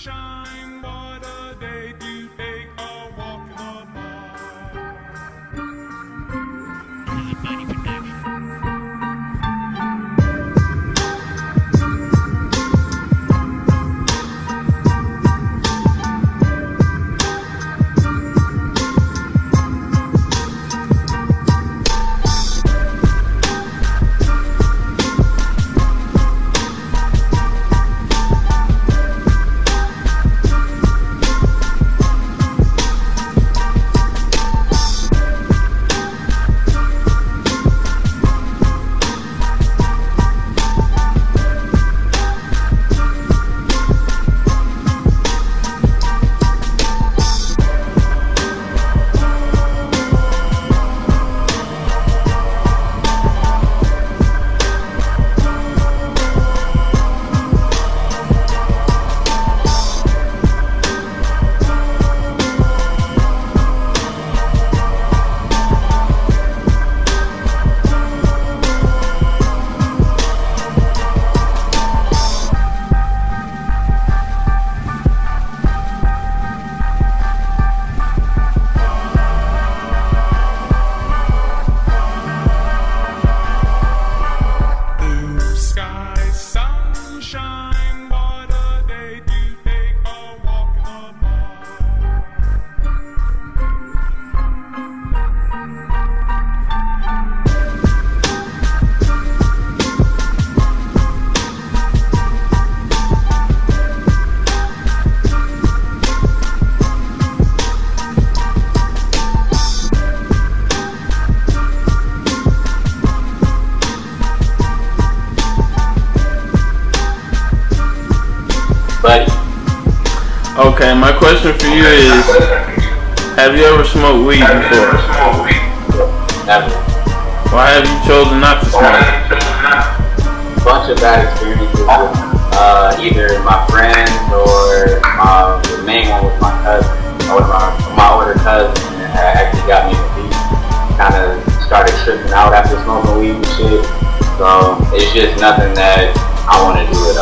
sunshine, what a day to take a walk in the Buddy. Okay, my question for you is, have you ever smoked weed before? Never. Why have you chosen not to smoke? Bunch of bad experiences with either my friends or the main one with my cousin, or my older cousin, that actually got me into weed. Kind of started tripping out after smoking weed and shit. So it's just nothing that I want to do it.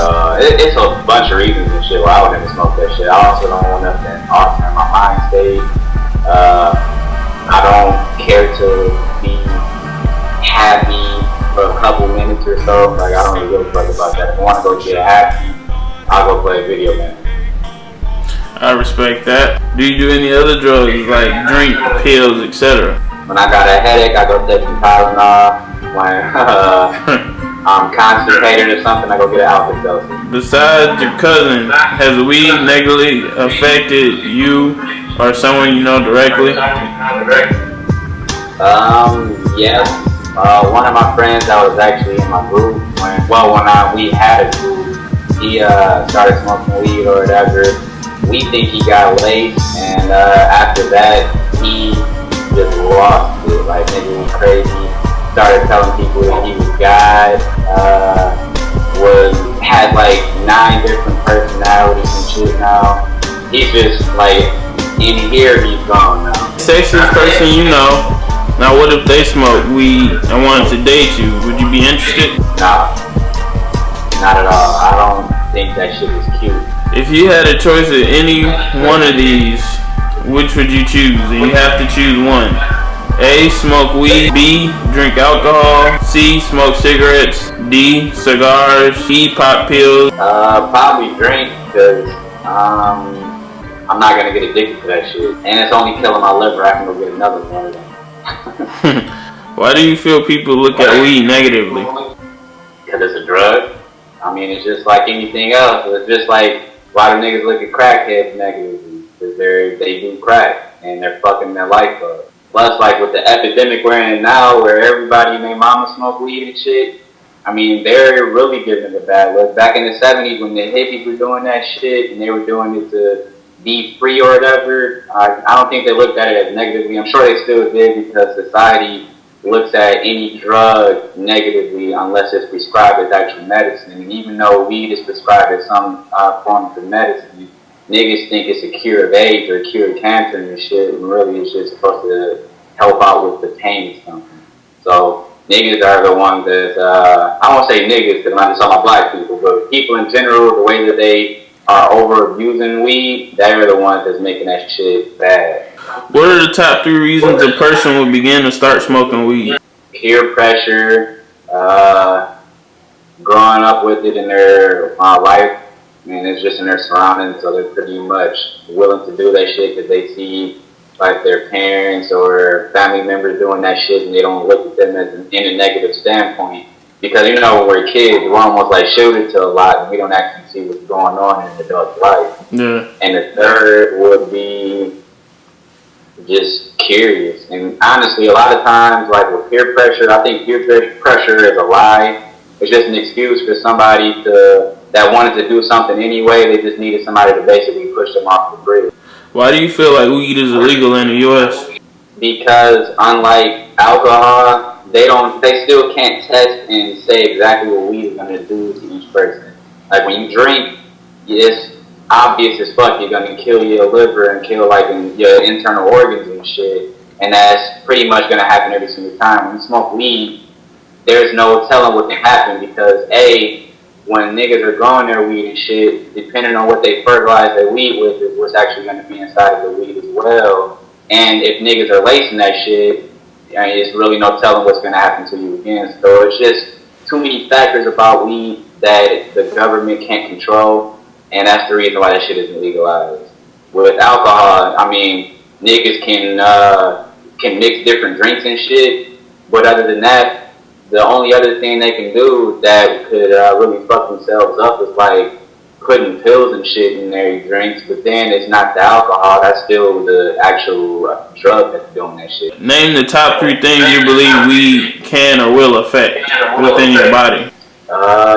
It's a bunch of reasons and shit why I would never smoke that shit. I also don't want nothing altering my mind state. I don't care to be happy for a couple minutes or so. Like, I don't really give a fuck about that. If I want to go get happy, I'll go play a video game. I respect that. Do you do any other drugs like drink, pills, etc.? When I got a headache, I go take some Tylenol. When I'm constipated or something, I go get an alpha dose. Besides your cousin, has weed negatively affected you or someone you know directly? Yes. One of my friends that was actually in my group, we had a group, he started smoking weed or whatever. We think he got laced, and after that, he just lost it. Like, nigga went crazy. Started telling people that he was God, had like 9 different personalities and shit now. He's just like, in here he's gone now. Sexiest person you know. Now what if they smoke weed and wanted to date you? Would you be interested? Nah, not at all. I don't think that shit is cute. If you had a choice of any one of these, which would you choose? And you have to choose one. A, smoke weed. B, drink alcohol. C, smoke cigarettes. D, cigars. E, pop pills. Probably drink, because I'm not gonna get addicted to that shit. And it's only killing my liver. I can go get another one. Why do you feel people look at weed negatively? Because it's a drug. I mean, it's just like anything else. It's just like, why do niggas look at crackheads negatively? Because they do crack and they're fucking their life up. Plus, like with the epidemic we're in now, where everybody and their mama smoke weed and shit, I mean, they're really giving it a bad look. Back in the 70s, when the hippies were doing that shit and they were doing it to be free or whatever, I don't think they looked at it as negatively. I'm sure they still did, because society looks at any drug negatively unless it's prescribed as actual medicine. And even though weed is prescribed as some form of medicine, niggas think it's a cure of AIDS or a cure of cancer and shit, and really it's just supposed to help out with the pain or something. So niggas are the ones that, I won't say niggas because I'm not just talking about black people, but people in general, the way that they are over abusing weed, they're the ones that's making that shit bad. What are the top 3 reasons a person would begin to start smoking weed? Peer pressure, growing up with it in their life, and it's just in their surroundings, so they're pretty much willing to do that shit because they see like their parents or family members doing that shit, and they don't look at them as in a negative standpoint. Because when we're kids, we're almost like shielded to a lot, and we don't actually see what's going on in an adult life. Yeah. And the third would be just curious. And honestly, a lot of times, like with peer pressure, I think peer pressure is a lie. It's just an excuse for somebody that wanted to do something anyway. They just needed somebody to basically push them off the bridge. Why do you feel like weed is illegal in the U.S.? Because unlike alcohol, they still can't test and say exactly what weed is going to do to each person. Like when you drink, it's obvious as fuck you're going to kill your liver and kill like your internal organs and shit. And that's pretty much going to happen every single time. When you smoke weed, there's no telling what can happen because when niggas are growing their weed and shit, depending on what they fertilize their weed with is what's actually going to be inside of the weed as well. And if niggas are lacing that shit, there's really no telling what's going to happen to you again. So it's just too many factors about weed that the government can't control, and that's the reason why that shit isn't legalized. With alcohol, I mean, niggas can mix different drinks and shit, but other than that, the only other thing they can do that could really fuck themselves up is like putting pills and shit in their drinks, but then it's not the alcohol, that's still the actual drug that's doing that shit. Name the top 3 things you believe weed can or will affect within your body.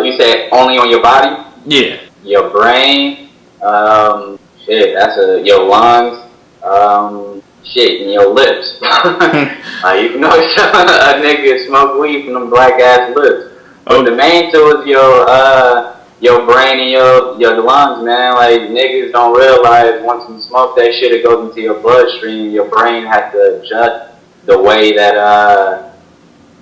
You said only on your body? Yeah. Your brain, your lungs, and your lips. You know, a nigga smoke weed from them black ass lips. But the main two is your brain and your lungs, man. Like niggas don't realize once you smoke that shit, it goes into your bloodstream. Your brain has to adjust the way that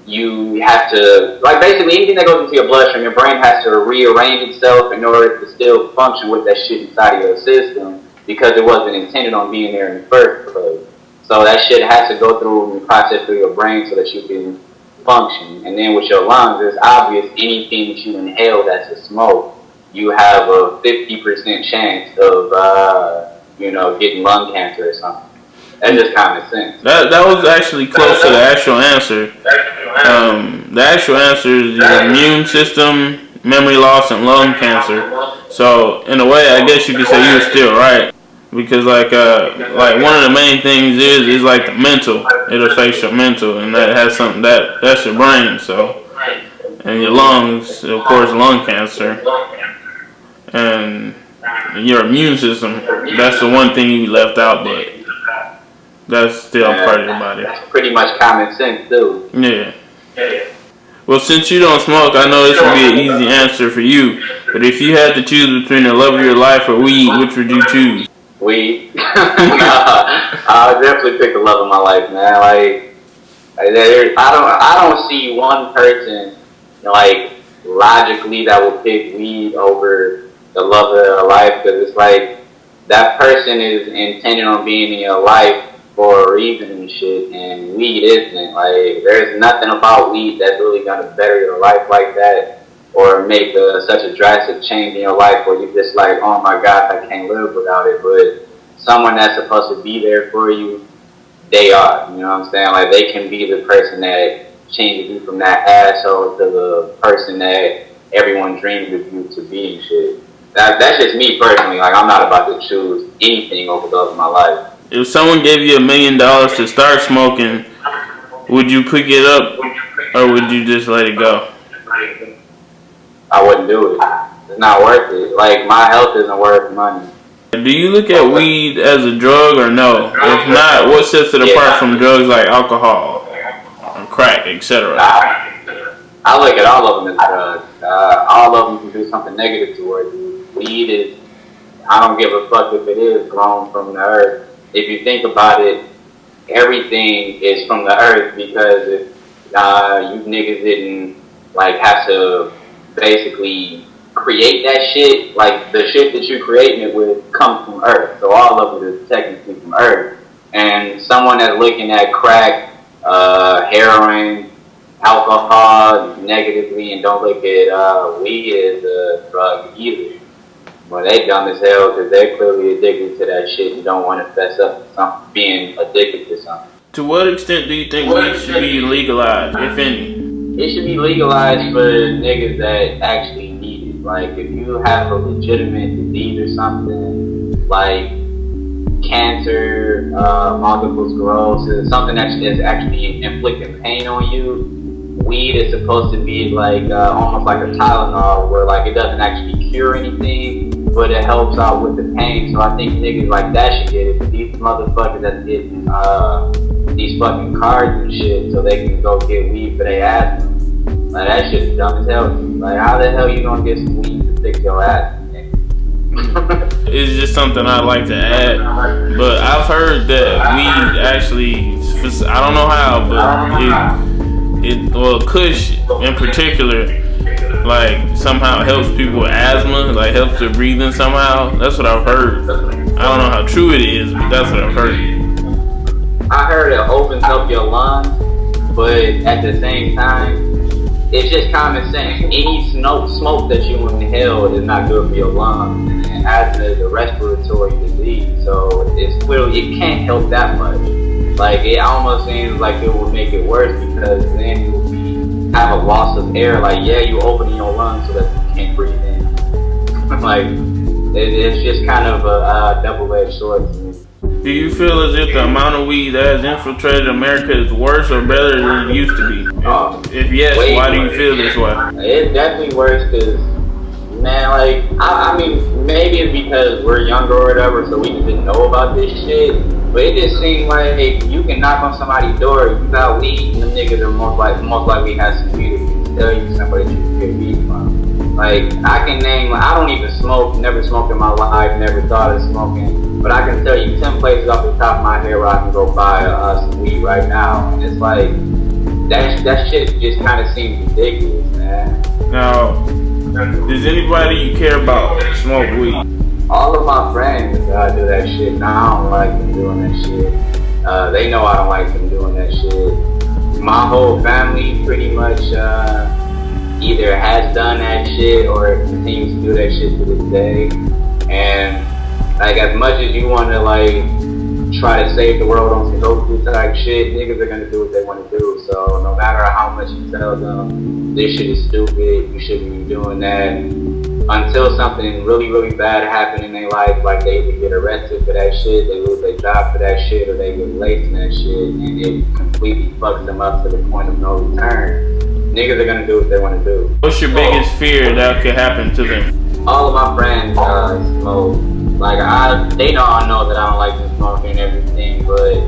you have to, like basically anything that goes into your bloodstream, your brain has to rearrange itself in order to still function with that shit inside of your system because it wasn't intended on being there in the first place. So that shit has to go through and process through your brain so that you can function. And then with your lungs, it's obvious anything that you inhale that's a smoke, you have a 50% chance of, getting lung cancer or something. That's just common sense. That was actually close to the actual answer. The actual answer is your immune system, memory loss, and lung cancer. So in a way, I guess you could say you're still right. Because like one of the main things is like the mental. It affects your mental, and that has something that's your brain. So, and your lungs, of course, lung cancer, and your immune system. That's the one thing you left out, but that's still part of your body. That's pretty much common sense too. Yeah. Well, since you don't smoke, I know this would be an easy answer for you. But if you had to choose between the love of your life or weed, which would you choose? Weed. I would definitely pick the love of my life, man. Like, I don't see one person like logically that will pick weed over the love of their life because it's like that person is intended on being in your life for a reason and shit, and weed isn't. Like, there's nothing about weed that's really gonna better your life like that. Or make such a drastic change in your life where you're just like, oh my God, I can't live without it. But someone that's supposed to be there for you, they are. You know what I'm saying? Like, they can be the person that changes you from that asshole to the person that everyone dreamed of you to be and shit. That's just me personally. Like, I'm not about to choose anything over the love of my life. If someone gave you $1 million to start smoking, would you pick it up or would you just let it go? I wouldn't do it. It's not worth it. Like, my health isn't worth money. Do you look at weed as a drug or no? If not, what sets it apart from drugs like alcohol, or crack, etc.? I look at all of them as drugs. All of them can do something negative towards you. Weed is, I don't give a fuck if it is grown from the earth. If you think about it, everything is from the earth because if you niggas didn't like have to basically create that shit, like the shit that you're creating it with comes from Earth. So all of it is technically from Earth. And someone that's looking at crack, heroin, alcohol negatively and don't look at weed as a drug either. Well, they dumb as hell because they're clearly addicted to that shit and don't want to fess up to something, being addicted to something. To what extent do you think weed should be legalized, if any? It should be legalized for niggas that actually need it. Like, if you have a legitimate disease or something, like cancer, multiple sclerosis, something that's actually inflicting pain on you, weed is supposed to be like almost like a Tylenol, where like it doesn't actually cure anything, but it helps out with the pain. So I think niggas like that should get it. But these motherfuckers that's getting these fucking cards and shit so they can go get weed for their asthma. Like, that shit's dumb as hell. Like, how the hell you gonna get some weed to fix your asthma? It's just something I'd like to add, but I've heard that weed actually, I don't know how, but well, Kush in particular, like somehow helps people with asthma, like helps their breathing somehow. That's what I've heard. I don't know how true it is, but that's what I've heard. I heard it opens up your lungs, but at the same time, it's just common sense. Any smoke that you inhale is not good for your lungs, and asthma is a respiratory disease, so it's clearly, it can't help that much. Like, it almost seems like it will make it worse because then you will have a loss of air. Like, yeah, you open your lungs so that you can't breathe in. Like, it's just kind of a double-edged sword to me. Do you feel as if the amount of weed that has infiltrated America is worse or better than it used to be? If yes, why do you feel this way? It's definitely worse because, man, like, I mean, maybe it's because we're younger or whatever, so we just didn't know about this shit. But it just seems like you can knock on somebody's door, you got weed, and the niggas are most likely have some weed if you tell you somebody you can get weed from. Like, I can name, I don't even smoke, never smoked in my life, never thought of smoking. But I can tell you 10 places off the top of my head where I can go buy some weed right now. And it's like, that shit just kind of seems ridiculous, man. Now, does anybody you care about smoke weed? All of my friends do that shit. Now I don't like them doing that shit. They know I don't like them doing that shit. My whole family pretty much either has done that shit or continues to do that shit to this day. And like, as much as you want to like try to save the world on some Goku type shit, niggas are gonna do what they want to do. So no matter how much you tell them this shit is stupid, you shouldn't be doing that, until something really, really bad happened in their life, like they either get arrested for that shit, they lose their job for that shit, or they get laced in that shit, and it completely fucks them up to the point of no return. Niggas are gonna do what they want to do. What's your biggest fear that could happen to them? All of my friends smoke. Like, they know I know that I don't like them smoking and everything, but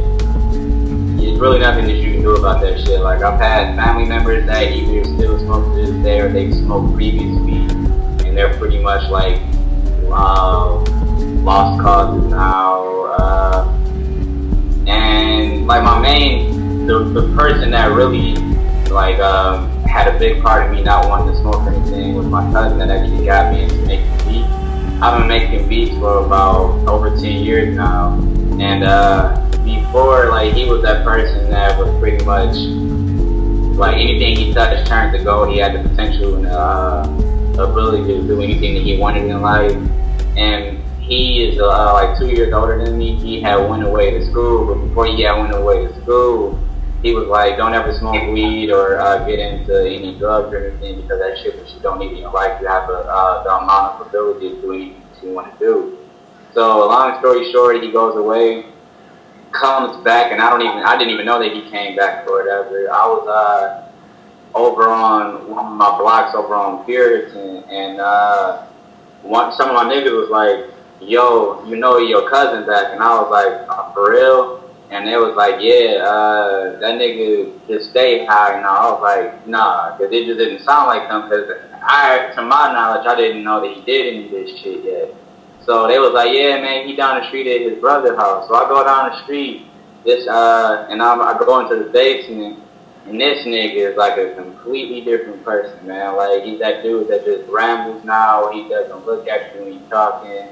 there's really nothing that you can do about that shit. Like, I've had family members that either still smoke to this day or they smoked previously, and they're pretty much like lost causes now. And like the person that really like had a big part of me not wanting to smoke anything was my cousin that actually got me into making beats. I've been making beats for about over 10 years now, and before, like, he was that person that was pretty much like anything he touched turned to gold. He had the potential and ability to do anything that he wanted in life, and he is like 2 years older than me. He had went away to school, but before he had went away to school, he was like, don't ever smoke weed or get into any drugs or anything, because that shit that you don't need in your life. You have the amount of ability to do anything that you want to do. So long story short, he goes away, comes back, and I didn't even know that he came back or whatever. I was over on one of my blocks over on Puritan, and some of my niggas was like, yo, you know your cousin back, and I was like, for real? And they was like, yeah, that nigga just stayed high. And I was like, nah, because it just didn't sound like him. Because to my knowledge, I didn't know that he did any of this shit yet. So they was like, yeah, man, he down the street at his brother's house. So I go down the street, and I go into the basement, And this nigga is like a completely different person, man. Like, he's that dude that just rambles now. He doesn't look at you when he's talking.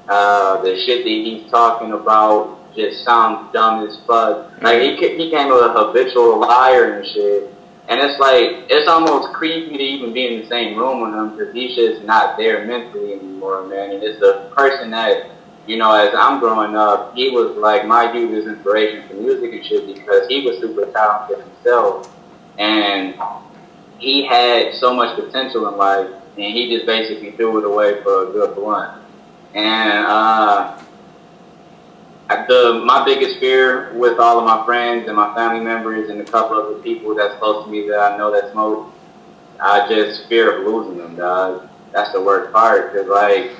The shit that he's talking about just sounds dumb as fuck. Like, he became a habitual liar and shit. And it's like, it's almost creepy to even be in the same room with him because he's just not there mentally anymore, man. And it's the person that, you know, as I'm growing up, he was like my dude's inspiration for music and shit because he was super talented himself. And he had so much potential in life, and he just basically threw it away for a good blunt. And my biggest fear with all of my friends and my family members and a couple of the people that's close to me that I know that smoke, I just fear of losing them, dog. That's the worst part, because, like,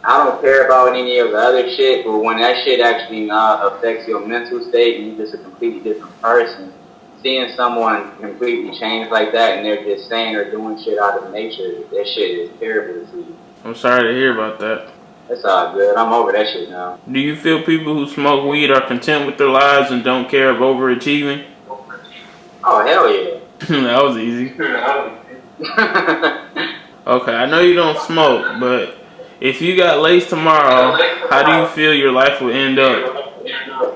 I don't care about any of the other shit, but when that shit actually affects your mental state and you're just a completely different person, seeing someone completely change like that and they're just saying or doing shit out of nature, that shit is terrible to see. I'm sorry to hear about that. That's all good. I'm over that shit now. Do you feel people who smoke weed are content with their lives and don't care of overachieving? Oh, hell yeah. That was easy. Okay, I know you don't smoke, but if you got laced tomorrow, how do you feel your life will end up?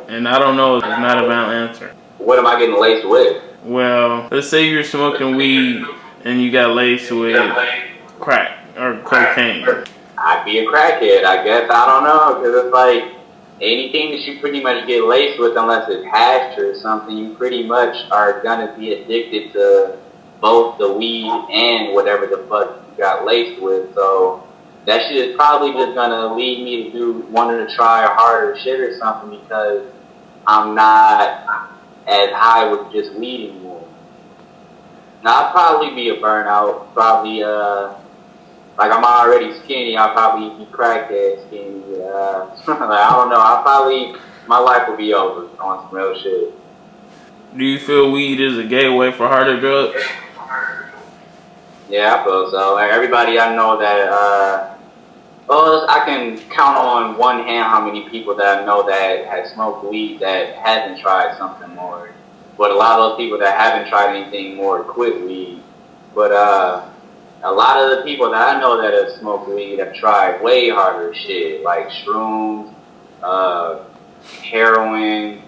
And I don't know, it's not a valid answer. What am I getting laced with? Well, let's say you're smoking weed and you got laced with crack or cocaine. I'd be a crackhead, I guess. I don't know, because it's like anything that you pretty much get laced with, unless it's hash or something, you pretty much are gonna be addicted to both the weed and whatever the fuck you got laced with. So that shit is probably just gonna lead me to wanting to try harder shit or something because I'm not as high with just weed anymore. Now I'd probably be a burnout, probably like I'm already skinny, I'll probably be crackhead skinny. Like, I don't know, my life will be over on some real shit. Do you feel weed is a gateway for harder drugs? Yeah, I feel so. Like, everybody I know that, well, I can count on one hand how many people that I know that have smoked weed that haven't tried something more. But a lot of those people that haven't tried anything more quit weed. But a lot of the people that I know that have smoked weed have tried way harder shit, like shrooms, heroin,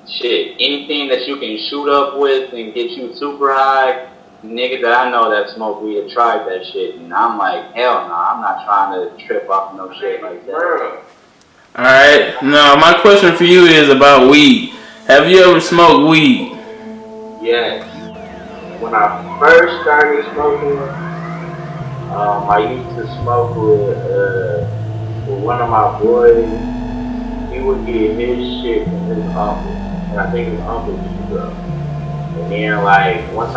shit, anything that you can shoot up with and get you super high. Niggas that I know that smoke weed have tried that shit, and I'm like, hell no, I'm not trying to trip off no shit like that. Alright, now my question for you is about weed. Have you ever smoked weed? Yes. When I first started smoking, I used to smoke with one of my boys. He would get his shit from his uncle, and I think his uncle used to go. And then, like, once I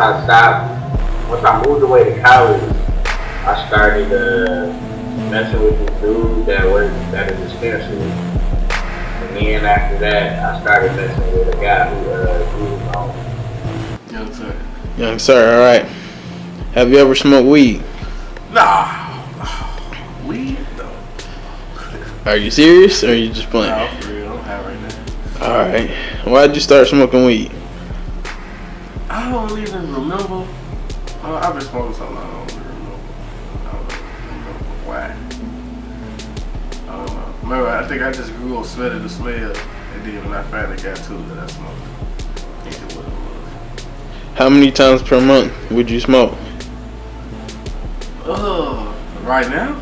moved away to college, I started messing with this dude that worked at a dispensary. And then after that, I started messing with a guy who was on. Young sir. Young sir, alright. Have you ever smoked weed? Nah. Weed? No. Are you serious or are you just playing? No, for real. I'm high right now. Alright. Why'd you start smoking weed? I don't even remember. I've been smoking so long, I don't even remember. I don't remember why. I don't know. Remember, I think I just grew up smelling the smell, and then when I finally got to it, I smoked it. I think it was what it was. How many times per month would you smoke? Right now?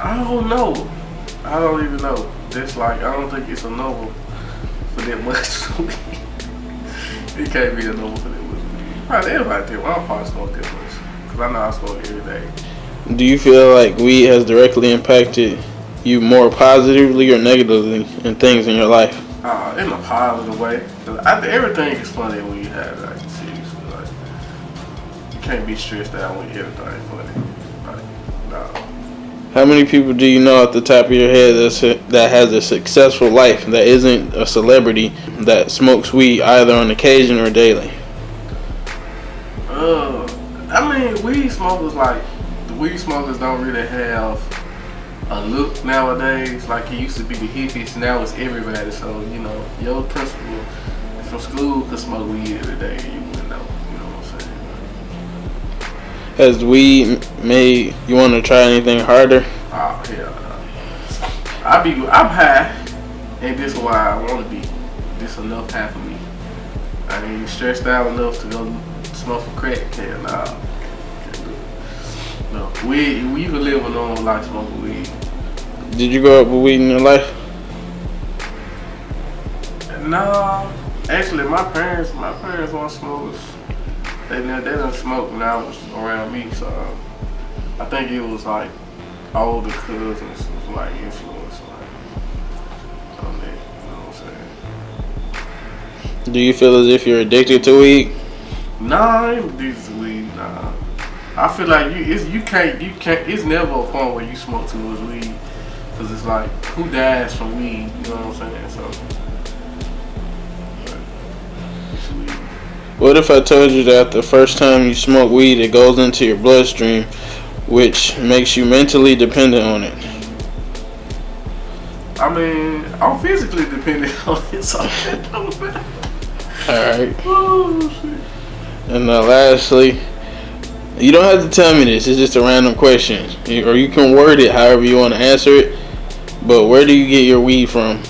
I don't know. I don't even know. It's like, I don't think it's a number for that much. It can't be a number for that much. Probably everybody think, well, I'll probably smoke that much. Because I know I smoke every day. Do you feel like weed has directly impacted you more positively or negatively in things in your life? In a positive way. I think everything is funny when you have, like, seriously. Like, you can't be stressed out when everything's funny. Like, no. How many people do you know at the top of your head that has a successful life that isn't a celebrity that smokes weed either on occasion or daily? I mean, weed smokers, like, the weed smokers don't really have a look nowadays. Like, it used to be the hippies, now it's everybody. So, you know, your principal from school could smoke weed every day and you wouldn't know. You know what I'm saying? Has weed made you want to try anything harder? Oh hell no. I'm high, and this is why I want to be. This enough high for me. I ain't stressed out enough to go smoke some crack. Hell nah. No, we can live a normal life smoking weed. Did you grow up with weed in your life? No, actually, my parents weren't smokers. They didn't smoke when I was around me, so I think it was like older cousins was like influence on that. You know what I'm saying? Do you feel as if you're addicted to weed? Nah, I ain't addicted to weed. Nah, I feel like you can't. It's never a point where you smoke too much weed, cause it's like who dies from weed? You know what I'm saying? So. What if I told you that the first time you smoke weed, it goes into your bloodstream, which makes you mentally dependent on it? I mean, I'm physically dependent on it, so Alright. Oh, shit. And lastly, you don't have to tell me this, it's just a random question. Or you can word it however you want to answer it. But where do you get your weed from?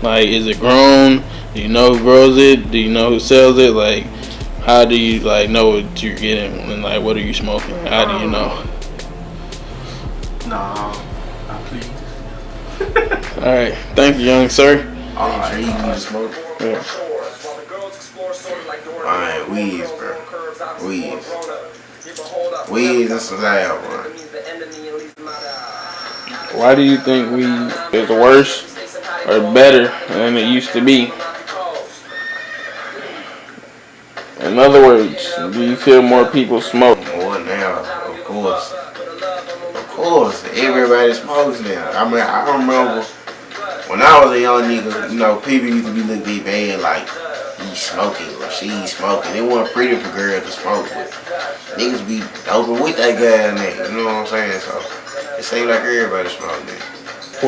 Like, is it grown? Do you know who grows it? Do you know who sells it? Like, how do you know what you're getting, and like what are you smoking? How do you know? Nah, I please. All right, thank you, young sir. Alright, you need to smoke. Yeah. Alright, weeds, bro. Weeds, that's a loud one. Why do you think weed is worse or better than it used to be? In other words, do you feel more people smoke? More now, of course. Of course, everybody smokes now. I mean, I remember when I was a young nigga, you know, people used to be looking at me bad like, he's smoking or she's smoking. It wasn't pretty for girls to smoke, but niggas be open with that guy in there, you know what I'm saying? So, it seems like everybody smoking now.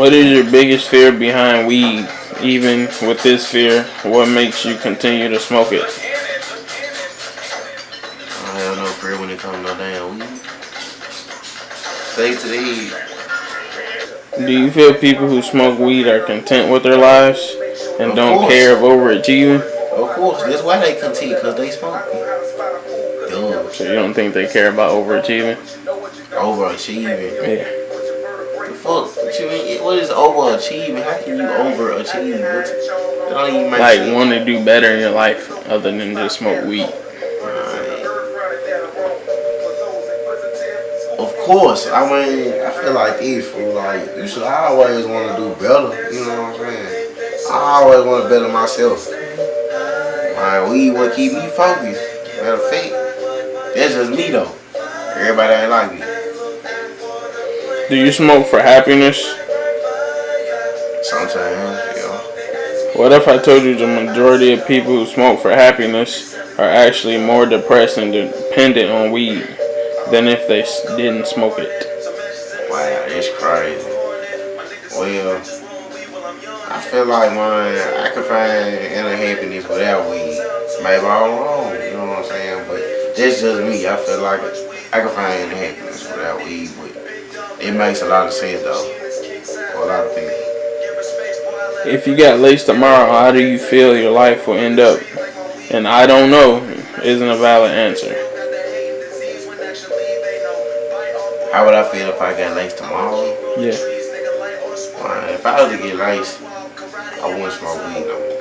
What is your biggest fear behind weed? Even with this fear, what makes you continue to smoke it? I don't have no fear when it comes to no damn weed. Stay to the head. Do you feel people who smoke weed are content with their lives and Of don't course. care of overachieving? Of course, that's why they content, because they smoke. Duh. So you don't think they care about overachieving? Overachieving. Yeah. The fuck? What you mean? What is overachieving? How can you overachieve? That don't even make Like sense. want to do better in your life other than just smoke weed. Of course, I mean, I feel like this, fool. Like, you should always want to do better. You know what I'm saying? I always want to better myself. My weed will keep me focused. Matter of fact, that's just me though. Everybody ain't like me. Do you smoke for happiness? Sometimes, yeah. What if I told you the majority of people who smoke for happiness are actually more depressed and dependent on weed than if they didn't smoke it? Wow, that's crazy. Well, I feel like, man, I can find inner happiness without weed. Maybe I'm wrong, you know what I'm saying? But that's just me. I feel like I can find inner happiness without weed, but it makes a lot of sense though for a lot of people. If you got laced tomorrow, how do you feel your life will end up? And I don't know isn't a valid answer. How would I feel if I got laced tomorrow? Yeah. Man, if I was to get laced, I wouldn't smoke weed no more.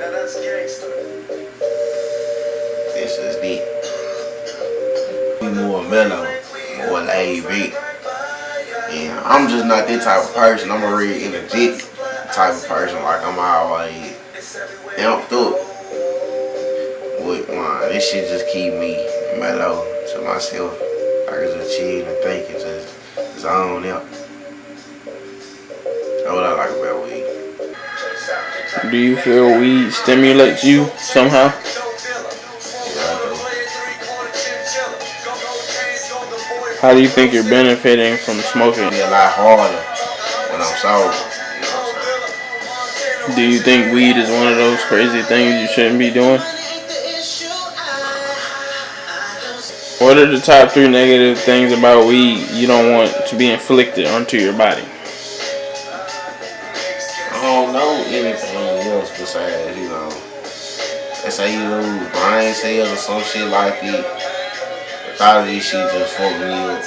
This is it. Be more mellow, more laid back. And I'm just not that type of person. I'm a real energetic type of person. Like, I'm always amped up. But man, this shit just keep me mellow to myself. I can just chill and think and just zone out. That's what I like about weed. Do you feel weed stimulates you somehow? Yeah, I How do you think you're benefiting from smoking? do. Be a lot harder when I'm sober. You know what I'm saying? Do you think weed is one of those crazy things you shouldn't be doing? What are the top 3 negative things about weed you don't want to be inflicted onto your body? I don't know anything else besides, they say you lose brain cells or some shit like that. The thought of this shit just fucked me up.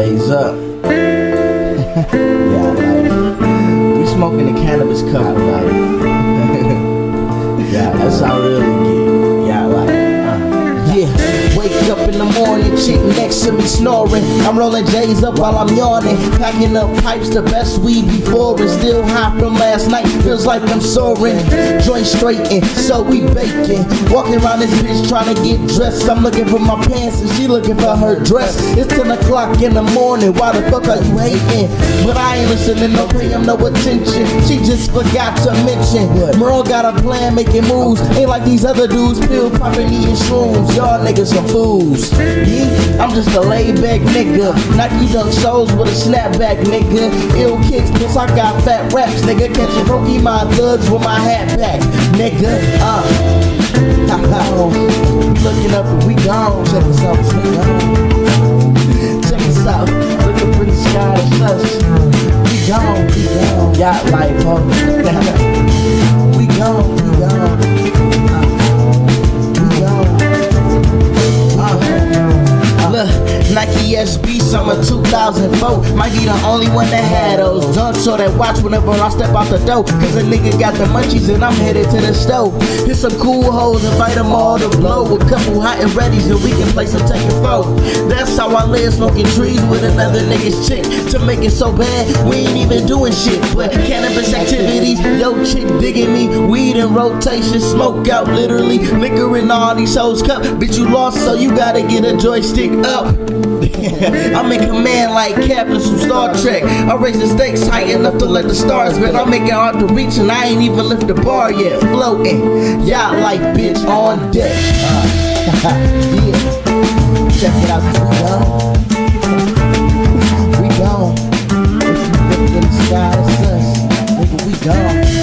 He's up. Yeah, like, we smoking the cannabis cup, like. Yeah, that's how I really get. Yeah, like. Yeah, wake up in the morning, chick next to me snoring. I'm rolling J's up while I'm yawning. Packing up pipes, the best weed before. And still high from last night, feels like I'm soaring. Joint straighten, so we baking. Walking around this bitch trying to get dressed. I'm looking for my pants and she looking for her dress. It's 10 o'clock in the morning, why the fuck are you hating? But I ain't listening, no pay him no attention. She just forgot to mention Merle got a plan, making moves. Ain't like these other dudes, pill popping, eating shrooms. Y'all niggas some fools. Me, I'm just a laid back nigga. Nike dunk soles with a snapback nigga. Ill kicks, plus I got fat raps, nigga. Catching Pokemon thugs with my hat back, nigga. Looking up and we gone. Check us out, check us out. Looking for the sky, it's us. We gone, we gone. Yacht life, huh? We gone, we gone. Look, Nike SB summer 2004. Might be the only one that had those. Don't show that watch whenever I step out the door. Cause a nigga got the munchies and I'm headed to the stove. Hit some cool hoes, invite them all to blow. A couple hot and readies and we can play some take and throw. That's how I live, smoking trees with another nigga's chick. To make it so bad, we ain't even doing shit. But cannabis activities, yo chick digging me. Weed in rotation, smoke out literally. Liquor in all these hoes cup. Bitch you lost so you gotta get a joystick up. I'm in command like captains from Star Trek. I raise the stakes high enough to let the stars bet. I make it hard to reach and I ain't even lift the bar yet. Floating, yacht life, bitch, on deck. Yeah, check it out, we gone. We gone. If you look in the sky, it's us. Nigga, we gone.